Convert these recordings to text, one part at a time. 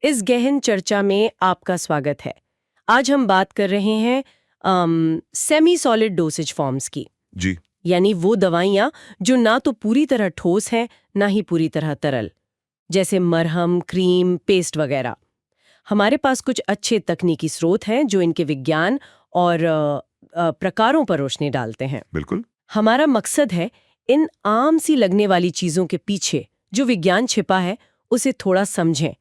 इस गहन चर्चा में आपका स्वागत है। आज हम बात कर रहे हैं सेमी सॉलिड डोसेज फॉर्म्स की, जी। यानी वो दवाइयाँ जो ना तो पूरी तरह ठोस हैं ना ही पूरी तरह तरल, जैसे मरहम, क्रीम, पेस्ट वगैरह। हमारे पास कुछ अच्छे तकनीकी स्रोत हैं जो इनके विज्ञान और प्रकारों पर रोशनी डालते हैं। बिल्कुल। हमारा मकसद है इन आम सी लगने वाली चीजों के पीछे जो विज्ञान छिपा है उसे थोड़ा समझें।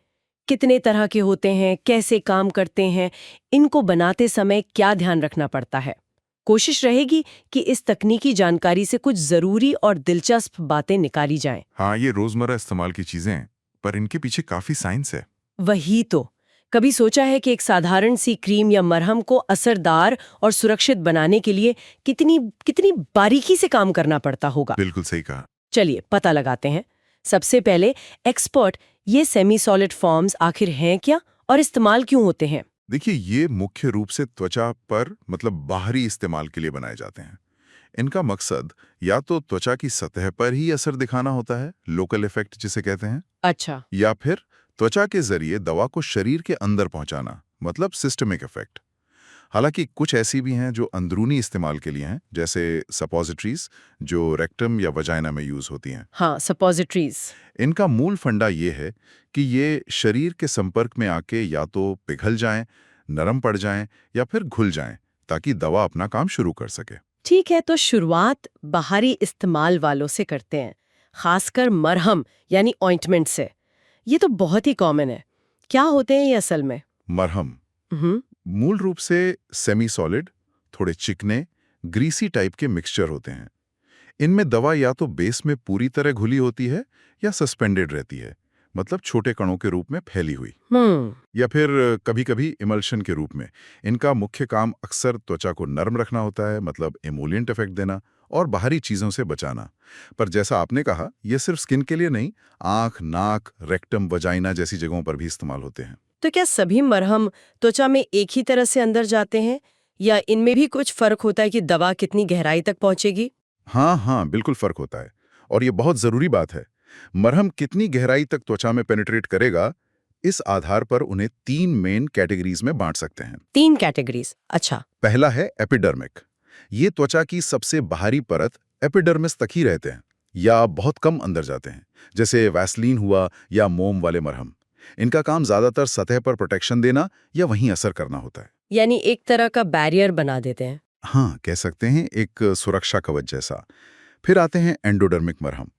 कितने तरह के होते हैं, कैसे काम करते हैं, इनको बनाते समय क्या ध्यान रखना पड़ता है। कोशिश रहेगी कि इस तकनीकी जानकारी से कुछ जरूरी और दिलचस्प बातें निकाली जाएं। हाँ, ये रोजमर्रा इस्तेमाल की चीजें हैं, पर इनके पीछे काफी साइंस है। वही तो, कभी सोचा है कि एक साधारण सी क्रीम या मरहम को असरदार और सुरक्षित बनाने के लिए कितनी कितनी बारीकी से काम करना पड़ता होगा। बिल्कुल सही कहा। चलिए पता लगाते हैं। सबसे पहले एक्सपर्ट, ये सेमी सॉलिड फॉर्म्स आखिर हैं क्या और इस्तेमाल क्यों होते हैं? देखिए, ये मुख्य रूप से त्वचा पर बाहरी इस्तेमाल के लिए बनाए जाते हैं। इनका मकसद या तो त्वचा की सतह पर ही असर दिखाना होता है, लोकल इफेक्ट जिसे कहते हैं, अच्छा। या फिर त्वचा के जरिए दवा को शरीर के अंदर पहुंचाना, मतलब सिस्टमिक इफेक्ट। हालांकि कुछ ऐसी भी हैं जो अंदरूनी इस्तेमाल के लिए हैं, जैसे सपोजिटरीज, जो रेक्टम या वजाइना में यूज होती हैं। हाँ, सपोजिटरीज। इनका मूल फंडा ये है कि ये शरीर के संपर्क में आके या तो पिघल जाएं, नरम पड़ जाएं या फिर घुल जाएं, ताकि दवा अपना काम शुरू कर सके। ठीक है, तो शुरुआत बाहरी इस्तेमाल वालों से करते हैं, खासकर मरहम यानी ऑइंटमेंट से। ये तो बहुत ही कॉमन है। क्या होते हैं ये असल में? मरहम हम्म। मूल रूप से सेमी सॉलिड, थोड़े चिकने, ग्रीसी टाइप के मिक्सचर होते हैं। इनमें दवा या तो बेस में पूरी तरह घुली होती है या सस्पेंडेड रहती है, मतलब छोटे कणों के रूप में फैली हुई, या फिर कभी-कभी इमल्शन के रूप में। इनका मुख्य काम अक्सर त्वचा को नरम रखना होता है, मतलब एमोलिएंट इफेक्ट देना और बाहरी चीजों से बचाना। पर जैसा आपने कहा, यह सिर्फ स्किन के लिए नहीं, आंख, नाक, रेक्टम, वजाइना जैसी जगहों पर भी इस्तेमाल होते हैं। तो क्या सभी मरहम त्वचा में एक ही तरह से अंदर जाते हैं या इनमें भी कुछ फर्क होता है कि दवा कितनी गहराई तक पहुंचेगी? हाँ हाँ, बिल्कुल फर्क होता है, और ये बहुत जरूरी बात है। मरहम कितनी गहराई तक त्वचा में पेनिट्रेट करेगा, इस आधार पर उन्हें 3 मेन कैटेगरीज में बांट सकते हैं। 3 कैटेगरीज, अच्छा। पहला है एपिडर्मिक। ये त्वचा की सबसे बाहरी परत एपिडर्मिस तक ही रहते हैं या बहुत कम अंदर जाते हैं, जैसे वैसलीन हुआ या मोम वाले मरहम। इनका काम ज्यादातर सतह पर प्रोटेक्शन देना या वहीं असर करना होता है। यानी एक तरह का बैरियर बना देते हैं। हाँ, कह सकते हैं, एक सुरक्षा कवच जैसा। फिर आते हैं एंडोडर्मिक मरहम।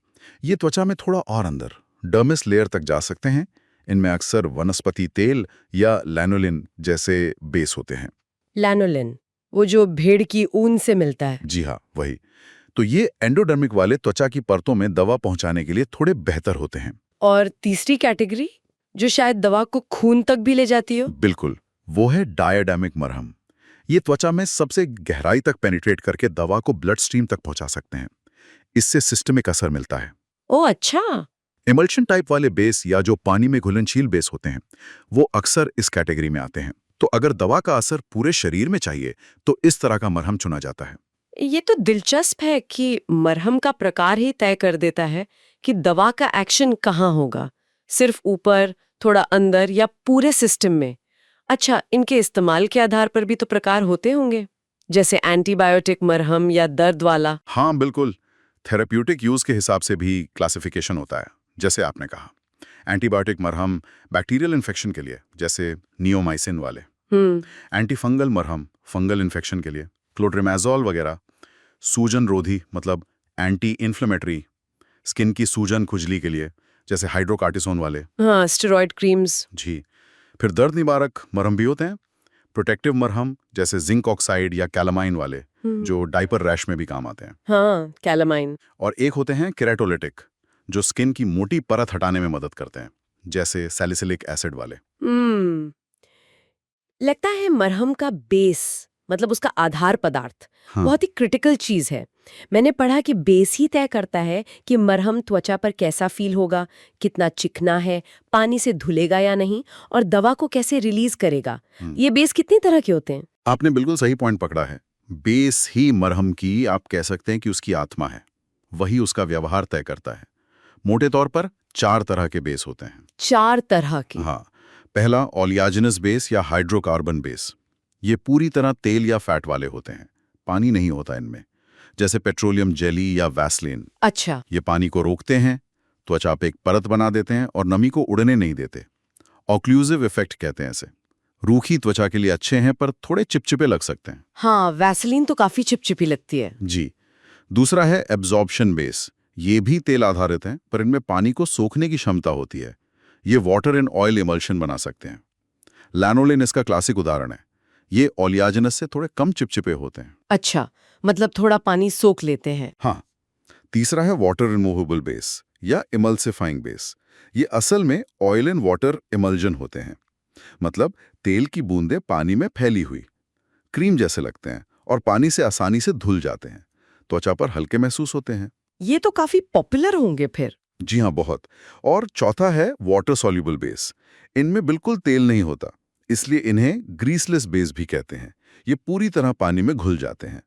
ये त्वचा में थोड़ा और अंदर डर्मिस लेयर तक जा सकते हैं। इनमें अक्सर वनस्पति तेल या लैनोलिन जैसे बेस होते हैं। लैनोलिन, वो जो भेड़ की ऊन से मिलता है। जी हाँ, वही। तो ये एंडोडर्मिक वाले त्वचा की परतों में दवा पहुंचाने के लिए थोड़े बेहतर होते हैं। और तीसरी कैटेगरी जो शायद दवा को खून तक भी ले जाती हो? बिल्कुल, वो है डायडामिक मरहम। ये त्वचा में सबसे गहराई तक पेनिट्रेट करके दवा को ब्लड स्ट्रीम तक पहुंचा सकते हैं। इससे सिस्टमिक असर मिलता है। ओह अच्छा। इमल्शन टाइप वाले बेस या जो पानी में घुलनशील बेस होते हैं, वो अक्सर इस कैटेगरी में आते हैं। तो अगर दवा का असर पूरे शरीर में चाहिए तो इस तरह का मरहम चुना जाता है। ये तो दिलचस्प है कि मरहम का प्रकार ही तय कर देता है कि दवा का एक्शन कहाँ होगा, सिर्फ ऊपर, थोड़ा अंदर या पूरे सिस्टम में। अच्छा, इनके इस्तेमाल के आधार पर भी तो प्रकार होते होंगे, जैसे एंटीबायोटिक मरहम या दर्द वाला। हाँ बिल्कुल, थेरेप्यूटिक यूज के हिसाब से भी क्लासिफिकेशन होता है। जैसे आपने कहा, एंटीबायोटिक मरहम बैक्टीरियल इन्फेक्शन के लिए, जैसे नियोमाइसिन वाले। एंटीफंगल मरहम फंगल इन्फेक्शन के लिए, क्लोट्रिमाजोल वगैरह। सूजन रोधी, मतलब एंटी इन्फ्लेमेटरी, स्किन की सूजन खुजली के लिए, जैसे हाइड्रोकार्टिसोन वाले। हाँ, स्टेरॉइड क्रीम्स। जी। फिर दर्द निवारक मरहम भी होते हैं, प्रोटेक्टिव मरहम, जैसे जिंक ऑक्साइड या कैलामाइन वाले, जो डायपर रैश में भी काम आते हैं। हाँ, कैलामाइन। और एक होते हैं केराटोलिटिक, जो स्किन की मोटी परत हटाने में मदद करते हैं, जैसे सैलिसिलिक एसिड वाले। लगता है मरहम का बेस, मतलब उसका आधार पदार्थ, हाँ। बहुत ही क्रिटिकल चीज है। मैंने पढ़ा कि बेस ही तय करता है कि मरहम त्वचा पर कैसा फील होगा, कितना चिकना है, पानी से धुलेगा या नहीं, और दवा को कैसे रिलीज करेगा। ये बेस कितनी तरह के होते हैं? आपने बिल्कुल सही पॉइंट पकड़ा है। बेस ही मरहम की, आप कह सकते हैं कि उसकी आत्मा है। वही उसका व्यवहार तय करता है। मोटे तौर पर 4 तरह के बेस होते हैं। 4 तरह की? हाँ। पहला ओलियाजिनस बेस या हाइड्रोकार्बन बेस। ये पूरी तरह तेल या फैट वाले होते हैं, पानी नहीं होता इनमें, जैसे पेट्रोलियम जेली या वैसलीन। अच्छा। ये पानी को रोकते हैं, त्वचा पे एक परत बना देते हैं और नमी को उड़ने नहीं देते। ऑक्लूसिव इफेक्ट कहते हैं इसे। रूखी त्वचा के लिए अच्छे हैं पर थोड़े चिपचिपे लग सकते हैं। हाँ, वैसलीन तो काफी चिपचिपी लगती है। जी। दूसरा है एब्जॉर्प्शन बेस। ये भी तेल आधारित हैं पर इनमें पानी को सोखने की क्षमता होती है। ये वाटर एंड ऑयल इमल्शन बना सकते हैं। लैनोलिन इसका क्लासिक उदाहरण है। ये ओलियाजिनस से थोड़े कम चिपचिपे होते हैं। अच्छा, मतलब थोड़ा पानी सोख लेते हैं। हाँ। तीसरा है वाटर रिमूवेबल बेस या इमल्सिफाइंग बेस। ये असल में ऑयल एंड वाटर इमल्जन होते हैं, मतलब तेल की बूंदें पानी में फैली हुई क्रीम जैसे लगते हैं और पानी से आसानी से धुल जाते हैं। त्वचा पर हल्के महसूस होते हैं। ये तो काफी पॉपुलर होंगे फिर। जी हाँ, बहुत। और चौथा है वाटर सॉल्युबल बेस। इनमें बिल्कुल तेल नहीं होता, इसलिए इन्हें ग्रीसलेस बेस भी कहते हैं। ये पूरी तरह पानी में घुल जाते हैं।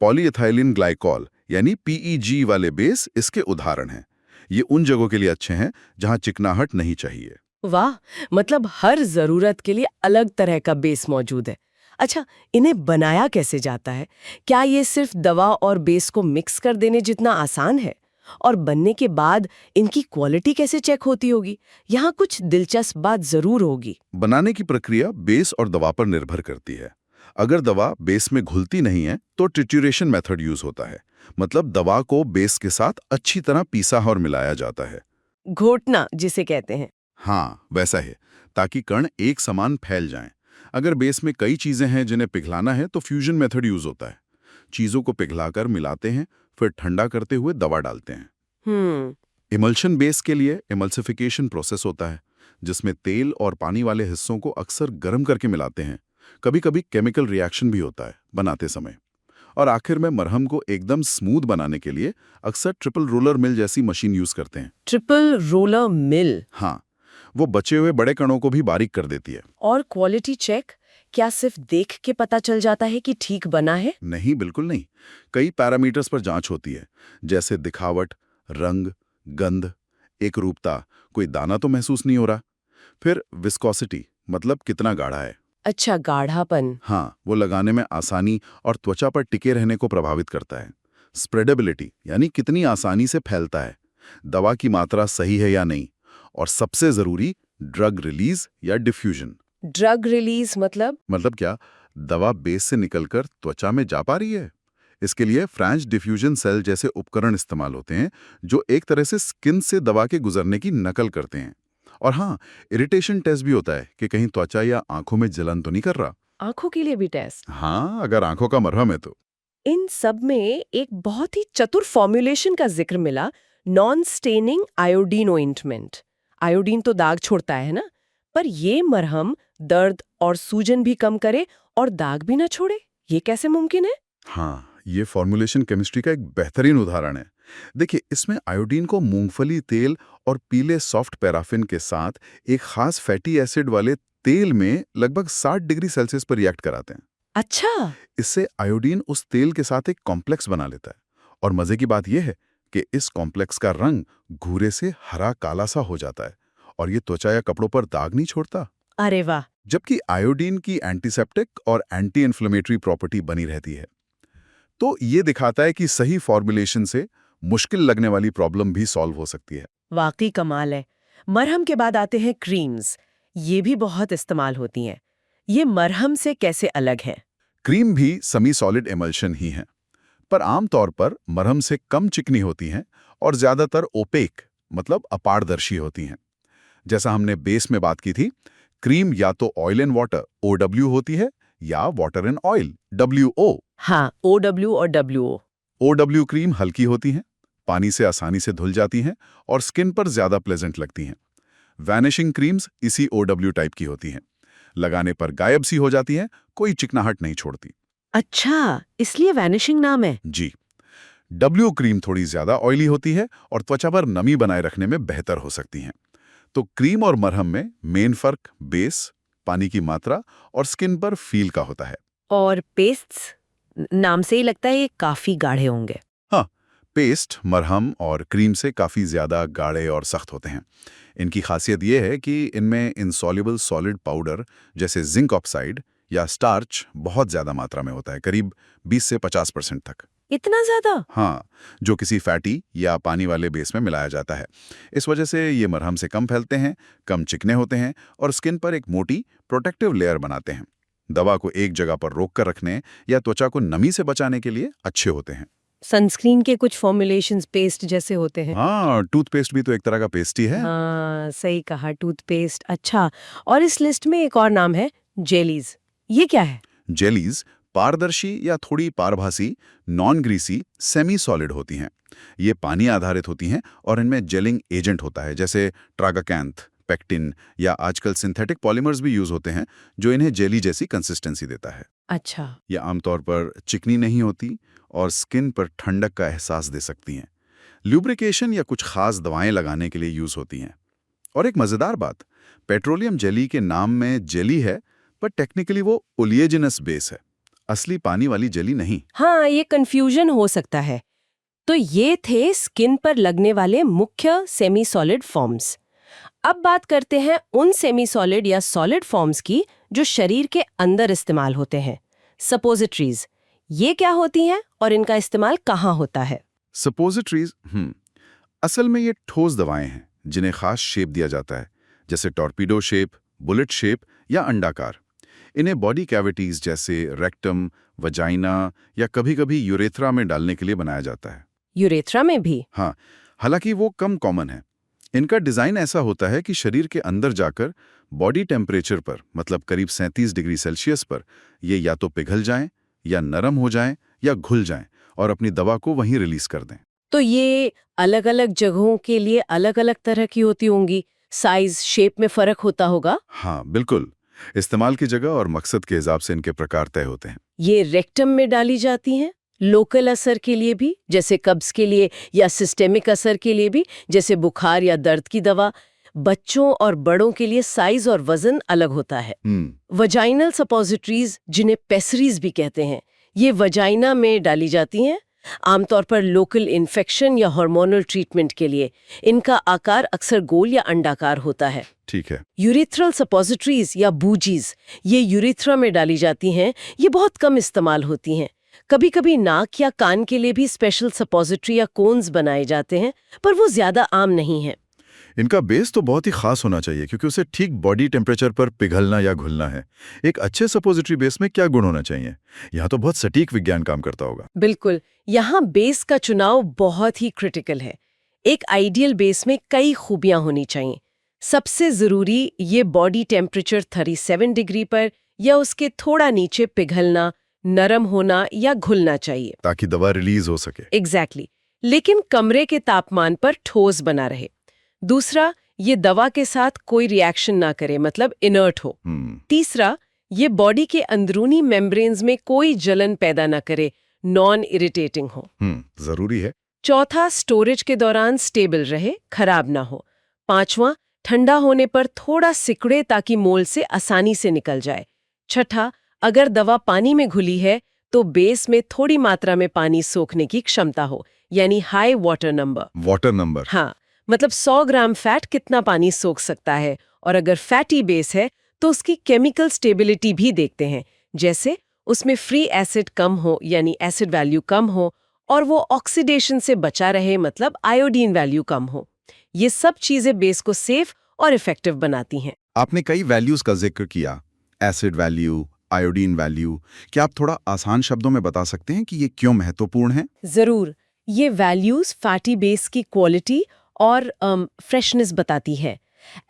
पॉलीएथाइलिन ग्लाइकॉल यानी पीईजी वाले बेस इसके उदाहरण हैं। ये उन जगहों के लिए अच्छे हैं जहां चिकनाहट नहीं चाहिए। वाह, मतलब हर जरूरत के लिए अलग तरह का बेस मौजूद है। अच्छा, इन्हें बनाया कैसे जाता है? क्या ये सिर्फ दवा और बेस को मिक्स कर देने जितना आसान है? और बनने के बाद इनकी क्वालिटी कैसे चेक होती होगी? यहाँ कुछ दिलचस्प बात जरूर होगी। बनाने की प्रक्रिया बेस और दवा पर निर्भर करती है। अगर दवा बेस में घुलती नहीं है तो ट्रिट्यूरेशन मेथड यूज होता है, मतलब दवा को बेस के साथ अच्छी तरह पीसा और मिलाया जाता है। घोटना जिसे कहते हैं। हाँ, वैसा है, ताकि कण एक समान फैल जाएं। अगर बेस में कई चीजें हैं जिन्हें पिघलाना है तो फ्यूजन मेथड यूज होता है। चीजों को पिघलाकर मिलाते हैं, फिर ठंडा करते हुए दवा डालते हैं। इमल्शन बेस के लिए इमल्सिफिकेशन प्रोसेस होता है, जिसमें तेल और पानी वाले हिस्सों को अक्सर गर्म करके मिलाते हैं। कभी कभी केमिकल रिएक्शन भी होता है बनाते समय। और आखिर में मरहम को एकदम स्मूथ बनाने के लिए अक्सर ट्रिपल रोलर मिल जैसी मशीन यूज करते हैं। Triple roller mill. हाँ, वो बचे हुए बड़े कणों को भी बारीक कर देती है। और क्वालिटी चेक क्या सिर्फ देख के पता चल जाता है कि ठीक बना है? नहीं, बिल्कुल नहीं। कई पैरामीटर्स पर जांच होती है, जैसे दिखावट, रंग, गंध, एकरूपता, कोई दाना तो महसूस नहीं हो रहा। फिर विस्कोसिटी, मतलब कितना गाढ़ा है। अच्छा, गाढ़ापन। हाँ, वो लगाने में आसानी और त्वचा पर टिके रहने को प्रभावित करता है। स्प्रेडेबिलिटी, यानी कितनी आसानी से फैलता है। दवा की मात्रा सही है या नहीं। और सबसे जरूरी, ड्रग रिलीज या डिफ्यूजन। ड्रग रिलीज मतलब क्या, दवा बेस से निकलकर त्वचा में जा पा रही है। इसके लिए फ्रेंच डिफ्यूजन सेल जैसे उपकरण इस्तेमाल होते हैं, जो एक तरह से स्किन से दवा के गुजरने की नकल करते हैं। और हाँ, इरिटेशन टेस्ट भी होता है कि कहीं त्वचा या आंखों में जलन तो नहीं कर रहा। आंखों के लिए भी टेस्ट? हाँ, अगर आंखों का मरहम है तो। इन सब में एक बहुत ही चतुर फॉर्मुलेशन का जिक्र मिला, non staining iodine ointment. Iodine तो दाग छोड़ता है ना, पर ये मरहम दर्द और सूजन भी कम करे और दाग भी ना छोड़े। ये कैसे मुमकिन है? हाँ, ये फॉर्मुलेशन केमिस्ट्री का एक बेहतरीन उदाहरण है। देखिए, इसमें आयोडीन को मूंगफली तेल और पीले सॉफ्ट पैराफिन के साथ एक खास फैटी एसिड वाले तेल में लगभग 60 डिग्री सेल्सियस पर रिएक्ट कराते हैं। अच्छा। इससे आयोडीन उस तेल के साथ एक कॉम्प्लेक्स बना लेता है। और मजे की बात यह है कि इस कॉम्प्लेक्स का रंग भूरे से हरा काला सा हो जाता है और ये त्वचा या कपड़ों पर दाग नहीं छोड़ता। अरे वाह। जबकि आयोडीन की एंटीसेप्टिक और एंटी इन्फ्लेमेटरी प्रॉपर्टी बनी रहती है। तो ये दिखाता है कि सही फॉर्मुलेशन से मुश्किल लगने वाली प्रॉब्लम भी सॉल्व हो सकती है। वाकई कमाल है। मरहम के बाद आते हैं क्रीम्स। ये भी बहुत इस्तेमाल होती हैं। ये मरहम से कैसे अलग है? क्रीम भी सेमी सॉलिड एमल्शन ही है, पर आमतौर पर मरहम से कम चिकनी होती हैं और ज्यादातर ओपेक, मतलब अपारदर्शी होती हैं। जैसा हमने बेस में बात की थी, क्रीम या तो ऑयल एंड वाटर OW होती है या वाटर एंड ऑयल WO। हाँ, OW और WO। OW क्रीम हल्की होती हैं, पानी से आसानी से धुल जाती हैं और स्किन पर ज्यादा प्लेजेंट लगती हैं। वैनिशिंग क्रीम्स इसी OW टाइप की होती हैं, लगाने पर गायब सी हो जाती हैं, कोई चिकनाहट नहीं छोड़ती। अच्छा, इसलिए वैनिशिंग नाम है। जी। W क्रीम थोड़ी ज्यादा ऑयली होती है और त्वचा पर नमी बनाए रखने में बेहतर हो सकती हैं। तो क्रीम और मरहम में मेन फर्क बेस, पानी की मात्रा और स्किन पर फील का होता है। और पेस्ट्स? नाम से ही लगता है ये काफी गाढ़े होंगे। हाँ, पेस्ट मरहम और क्रीम से काफी ज्यादा गाढ़े और सख्त होते हैं। इनकी खासियत ये है कि इनमें इनसॉल्युबल सॉलिड पाउडर जैसे जिंक ऑक्साइड या स्टार्च बहुत ज़्यादा मात्रा में होता है, करीब 20 से 50% तक। इतना ज्यादा? हाँ, जो किसी फैटी या पानी वाले बेस में मिलाया जाता है। इस वजह से ये मरहम से कम फैलते हैं, कम चिकने होते हैं और स्किन पर एक मोटी प्रोटेक्टिव लेयर बनाते हैं। दवा को एक जगह पर रोक कर रखने या त्वचा को नमी से बचाने के लिए अच्छे होते हैं। सनस्क्रीन के कुछ फॉर्मुलेशंस पेस्ट जैसे होते हैं। हाँ, टूथपेस्ट भी तो एक तरह का पेस्ट ही है। हाँ, सही कहा, टूथपेस्ट। अच्छा, और इस लिस्ट में एक और नाम है, जेलीज। ये क्या है? जेलीज पारदर्शी या थोड़ी पारभासी, नॉन ग्रीसी, सेमी सॉलिड होती हैं। ये पानी आधारित होती हैं और इनमें जेलिंग एजेंट होता है, जैसे ट्रागाकैंथ, पेक्टिन या आजकल सिंथेटिक पॉलीमर्स भी यूज होते हैं, जो इन्हें जेली जैसी कंसिस्टेंसी देता है। अच्छा। ये आमतौर पर चिकनी नहीं होती और स्किन पर ठंडक का एहसास दे सकती हैं। ल्यूब्रिकेशन या कुछ खास दवाएं लगाने के लिए यूज होती हैं। और एक मजेदार बात, पेट्रोलियम जेली के नाम में जेली है, पर टेक्निकली वो ओलिएजिनस बेस है, असली पानी वाली जेली नहीं। हाँ, ये कंफ्यूजन हो सकता है। तो ये थे स्किन पर लगने वाले मुख्य सेमी सॉलिड फॉर्म्स। अब बात करते हैं उन सेमी सॉलिड या सॉलिड फॉर्म्स की जो शरीर के अंदर इस्तेमाल होते हैं, सपोजिटरीज। ये क्या होती हैं और इनका इस्तेमाल कहाँ होता है? सपोजिटरीज असल में ये ठोस दवाएं हैं जिन्हें खास शेप दिया जाता है, जैसे टॉर्पीडो शेप, बुलेट शेप या अंडाकार। इन्हें बॉडी कैविटीज जैसे रेक्टम, वजाइना या कभी-कभी यूरेथ्रा में डालने के लिए बनाया जाता है। यूरेथ्रा में भी? हाँ, हालांकि वो कम कॉमन है। इनका डिजाइन ऐसा होता है कि शरीर के अंदर जाकर बॉडी टेम्परेचर पर, मतलब करीब 37 डिग्री सेल्सियस पर, ये या तो पिघल जाएं या नरम हो जाएं या घुल जाएं और अपनी दवा को वहीं रिलीज कर दें। तो ये अलग-अलग जगहों के लिए अलग-अलग तरह की होती होंगी, साइज, शेप में फर्क होता होगा? हाँ, बिल्कुल। इस्तेमाल की जगह और मकसद के हिसाब से इनके प्रकार तय होते हैं। ये रेक्टम में डाली जाती हैं, लोकल असर के लिए भी, जैसे कब्ज के लिए, या सिस्टेमिक असर के लिए भी, जैसे बुखार या दर्द की दवा। बच्चों और बड़ों के लिए साइज और वजन अलग होता है। वजाइनल सपोजिटरीज, जिन्हें पेसरीज भी कहते हैं, ये वजाइना में डाली जाती हैं, आमतौर पर लोकल इन्फेक्शन या हार्मोनल ट्रीटमेंट के लिए। इनका आकार अक्सर गोल या अंडाकार होता है। ठीक है। यूरिथ्रल सपोजिटरीज या बूजीज, ये यूरिथ्रा में डाली जाती हैं। ये बहुत कम इस्तेमाल होती हैं। कभी-कभी नाक या कान के लिए भी स्पेशल सपोजिटरी या कोन्स बनाए जाते हैं, पर वो ज्यादा आम नहीं है। इनका बेस तो बहुत ही खास होना चाहिए क्योंकि उसे ठीक बॉडी टेम्परेचर पर पिघलना या घुलना है। एक अच्छे सपोजिटरी बेस में क्या गुण होना चाहिए? यहाँ तो बहुत सटीक विज्ञान काम करता होगा। बिल्कुल, यहाँ बेस का चुनाव बहुत ही क्रिटिकल है। एक आइडियल बेस में कई खूबियां होनी चाहिए। सबसे जरूरी, ये बॉडी टेम्परेचर 37 डिग्री पर या उसके थोड़ा नीचे पिघलना, नरम होना या घुलना चाहिए, ताकि दवा रिलीज हो सके। एग्जैक्टली। लेकिन कमरे के तापमान पर ठोस बना रहे। दूसरा, ये दवा के साथ कोई रिएक्शन ना करे, मतलब इनर्ट हो। तीसरा, ये बॉडी के अंदरूनी मेम्ब्रेन्स में कोई जलन पैदा ना करे, नॉन इरिटेटिंग हो। जरूरी है। चौथा, स्टोरेज के दौरान स्टेबल रहे, खराब ना हो। पांचवा, ठंडा होने पर थोड़ा सिकुड़े ताकि मोल से आसानी से निकल जाए। छठा, अगर दवा पानी में घुली है तो बेस में थोड़ी मात्रा में पानी सोखने की क्षमता हो, यानी high water number. Water number? हाँ, मतलब 100 ग्राम फैट कितना पानी सोख सकता है। और अगर फैटी बेस है तो उसकी केमिकल स्टेबिलिटी भी देखते हैं, जैसे उसमें फ्री एसिड कम हो, यानी एसिड वैल्यू कम हो, और वो ऑक्सीडेशन से बचा रहे, मतलब आयोडीन वैल्यू कम हो। ये सब चीजें बेस को सेफ और इफेक्टिव बनाती हैं। आपने कई वैल्यूज का जिक्र किया, एसिड वैल्यू, आयोडीन वैल्यू। क्या आप थोड़ा आसान शब्दों में बता सकते हैं कि ये क्यों महत्वपूर्ण है? जरूर। ये वैल्यूज फैटी बेस की क्वालिटी और फ्रेशनेस बताती है।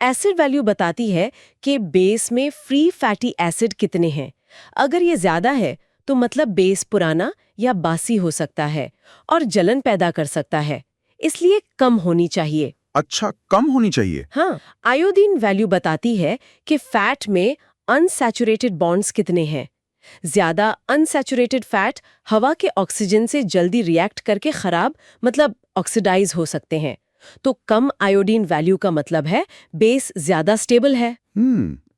एसिड वैल्यू बताती है कि बेस में फ्री फैटी एसिड कितने हैं। अगर ये ज्यादा है तो मतलब बेस पुराना या बासी हो सकता है और जलन पैदा कर सकता है, इसलिए कम होनी चाहिए। अच्छा, कम होनी चाहिए। हाँ, आयोडीन वैल्यू बताती है कि फैट में अनसैचुरेटेड बॉन्ड्स कितने हैं। ज्यादा अनसैचुरेटेड फैट हवा के ऑक्सीजन से जल्दी रिएक्ट करके खराब, मतलब ऑक्सीडाइज हो सकते हैं। तो कम आयोडीन वैल्यू का मतलब है बेस ज्यादा स्टेबल है।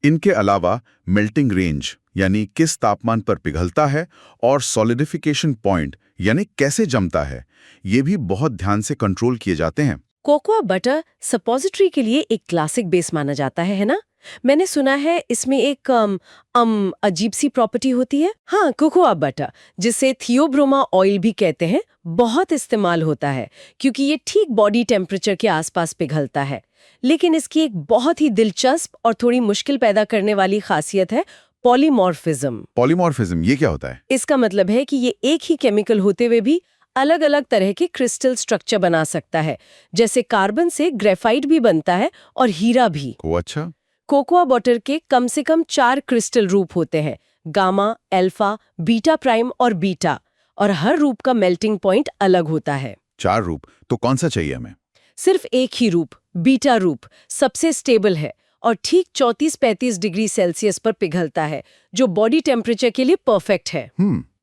इनके अलावा मेल्टिंग रेंज, यानी किस तापमान पर पिघलता है, और सॉलिडिफिकेशन पॉइंट, यानी कैसे जमता है, ये भी बहुत ध्यान से कंट्रोल किए जाते हैं। कोकोआ बटर सपोजिटरी के लिए एक क्लासिक बेस माना जाता है ना? मैंने सुना है इसमें एक अजीब सी प्रॉपर्टी होती है। हाँ, कोकोआ बटर, जिसे थियोब्रोमा ऑयल भी कहते हैं, बहुत इस्तेमाल होता है क्योंकि ये ठीक बॉडी टेम्परेचर के आसपास पिघलता है। लेकिन इसकी एक बहुत ही दिलचस्प और थोड़ी मुश्किल पैदा करने वाली खासियत है पॉलीमॉर्फिज्म। पॉलीमॉर्फिज्म ये क्या होता है? इसका मतलब है कि ये एक ही केमिकल होते हुए भी अलग अलग तरह के क्रिस्टल स्ट्रक्चर बना सकता है। जैसे कार्बन से ग्रेफाइट भी बनता है और हीरा भी। ओ अच्छा। कोकोआ बटर के कम से कम 4 क्रिस्टल रूप होते हैं, गामा, अल्फा, बीटा प्राइम और बीटा, और हर रूप का मेल्टिंग पॉइंट अलग होता है। 4 रूप, तो कौन सा चाहिए हमें? सिर्फ एक ही रूप, बीटा रूप, सबसे स्टेबल है और ठीक 34-35 डिग्री सेल्सियस पर पिघलता है, जो बॉडी टेम्परेचर के लिए परफेक्ट है।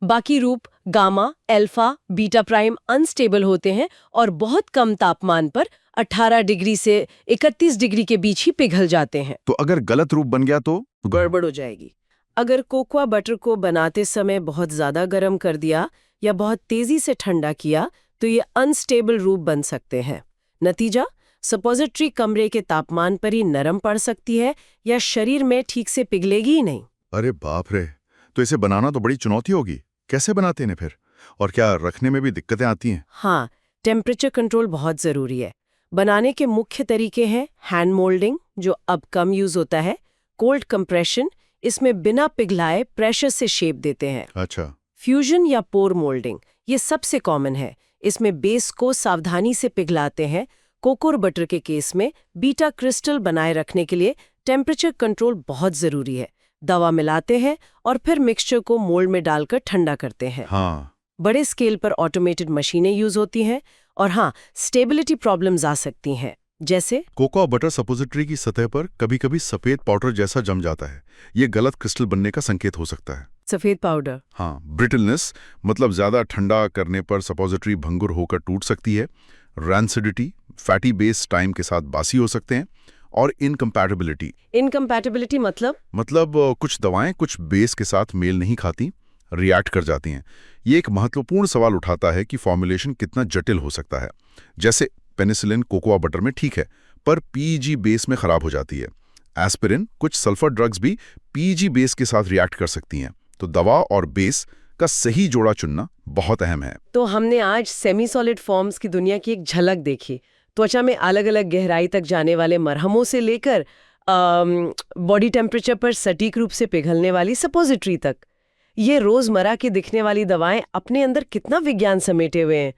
बाकी रूप gamma, alpha, beta prime unstable होते हैं और बहुत कम तापमान पर 18 डिग्री से 31 डिग्री के बीच ही पिघल जाते हैं। तो अगर गलत रूप बन गया तो गड़बड़ हो जाएगी। अगर कोकोआ बटर को बनाते समय बहुत ज्यादा गर्म कर दिया या बहुत तेजी से ठंडा किया तो ये अनस्टेबल रूप बन सकते हैं। नतीजा, सपोजिटरी कमरे के तापमान पर ही नरम पड़ सकती है या शरीर में ठीक से पिघलेगी ही नहीं। अरे बाप रे, तो इसे बनाना तो बड़ी चुनौती होगी। कैसे बनाते हैं फिर? और क्या रखने में भी दिक्कतें आती हैं? हाँ, टेम्परेचर कंट्रोल बहुत जरूरी है। बनाने के मुख्य तरीके हैं हैंड मोल्डिंग, जो अब कम यूज होता है, कोल्ड कंप्रेशन, इसमें बिना पिघलाए प्रेशर से शेप देते हैं। अच्छा। फ्यूजन या पोर मोल्डिंग, ये सबसे कॉमन है। इसमें बेस को सावधानी से पिघलाते हैं। कोकोआ बटर के केस में बीटा क्रिस्टल बनाए रखने के लिए टेम्परेचर कंट्रोल बहुत जरूरी है। दवा मिलाते हैं और फिर मिक्सचर को मोल्ड में डालकर ठंडा करते हैं। हाँ। बड़े स्केल पर ऑटोमेटेड मशीनें यूज होती हैं और हाँ, स्टेबिलिटी प्रॉब्लम्स आ सकती हैं, जैसे कोकोआ बटर सपोजिटरी की सतह पर कभी-कभी सफेद पाउडर जैसा जम जाता है। ये गलत क्रिस्टल बनने का संकेत हो सकता है। सफेद पाउडर। हाँ, ब्रिटलनेस, मतलब ज्यादा ठंडा करने पर सपोजिटरी भंगुर होकर टूट सकती है। रैंसिडिटी, फैटी बेस टाइम के साथ बासी हो सकते हैं। और इनकम्पैटिबिलिटी मतलब कुछ दवाएं कुछ बेस के साथ मेल नहीं खाती, रिएक्ट कर जाती हैं। ये एक महत्वपूर्ण सवाल उठाता है कि फॉर्मुलेशन कितना जटिल हो सकता है। जैसे पेनिसिलिन कोकोआ बटर में ठीक है, पर पीजी बेस में खराब हो जाती है। एस्पिरिन, कुछ सल्फर ड्रग्स भी पीजी बेस के साथ रिएक्ट कर सकती हैं। तो दवा और बेस का सही जोड़ा चुनना बहुत अहम है। तो हमने आज सेमी सॉलिड फॉर्म्स की दुनिया की एक झलक देखी। त्वचा में अलग अलग गहराई तक जाने वाले मरहमों से लेकर बॉडी टेम्परेचर पर सटीक रूप से पिघलने वाली सपोजिटरी तक, ये रोजमर्रा की दिखने वाली दवाएं अपने अंदर कितना विज्ञान समेटे हुए हैं।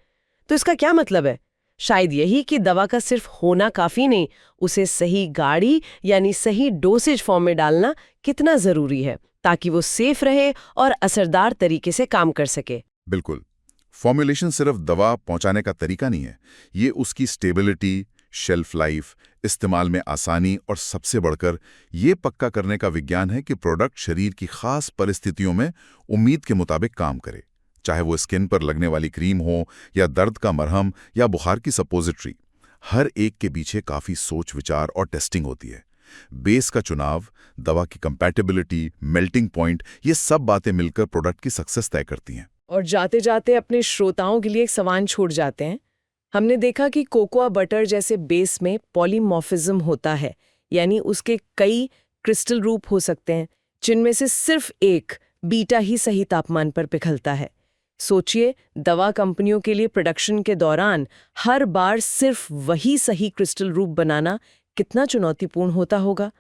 तो इसका क्या मतलब है? शायद यही कि दवा का सिर्फ होना काफी नहीं, उसे सही गाड़ी यानी सही डोसेज फॉर्म में डालना कितना जरूरी है ताकि वो सेफ रहे और असरदार तरीके से काम कर सके। बिल्कुल। फॉर्मुलेशन सिर्फ दवा पहुंचाने का तरीका नहीं है, ये उसकी स्टेबिलिटी, शेल्फ लाइफ, इस्तेमाल में आसानी और सबसे बढ़कर ये पक्का करने का विज्ञान है कि प्रोडक्ट शरीर की खास परिस्थितियों में उम्मीद के मुताबिक काम करे। चाहे वो स्किन पर लगने वाली क्रीम हो या दर्द का मरहम या बुखार की सपोजिटरी, हर एक के पीछे काफी सोच विचार और टेस्टिंग होती है। बेस का चुनाव, दवा की कंपैटिबिलिटी, मेल्टिंग पॉइंट, ये सब बातें मिलकर प्रोडक्ट की सक्सेस तय करती हैं। और जाते जाते अपने श्रोताओं के लिए एक सवाल छोड़ जाते हैं। हमने देखा कि कोकोआ बटर जैसे बेस में पॉलीमॉर्फिज्म होता है, यानी उसके कई क्रिस्टल रूप हो सकते हैं, जिनमें से सिर्फ एक बीटा ही सही तापमान पर पिघलता है। सोचिए, दवा कंपनियों के लिए प्रोडक्शन के दौरान हर बार सिर्फ वही सही क्रिस्टल रूप बनाना कितना चुनौतीपूर्ण होता होगा।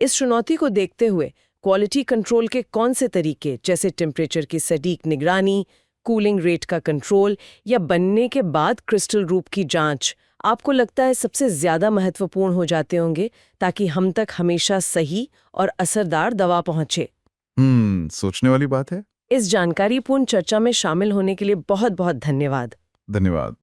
इस चुनौती को देखते हुए क्वालिटी कंट्रोल के कौन से तरीके, जैसे टेम्परेचर की सटीक निगरानी, कूलिंग रेट का कंट्रोल या बनने के बाद क्रिस्टल रूप की जांच, आपको लगता है सबसे ज्यादा महत्वपूर्ण हो जाते होंगे ताकि हम तक हमेशा सही और असरदार दवा पहुंचे? सोचने वाली बात है। इस जानकारीपूर्ण चर्चा में शामिल होने के लिए बहुत बहुत धन्यवाद। धन्यवाद।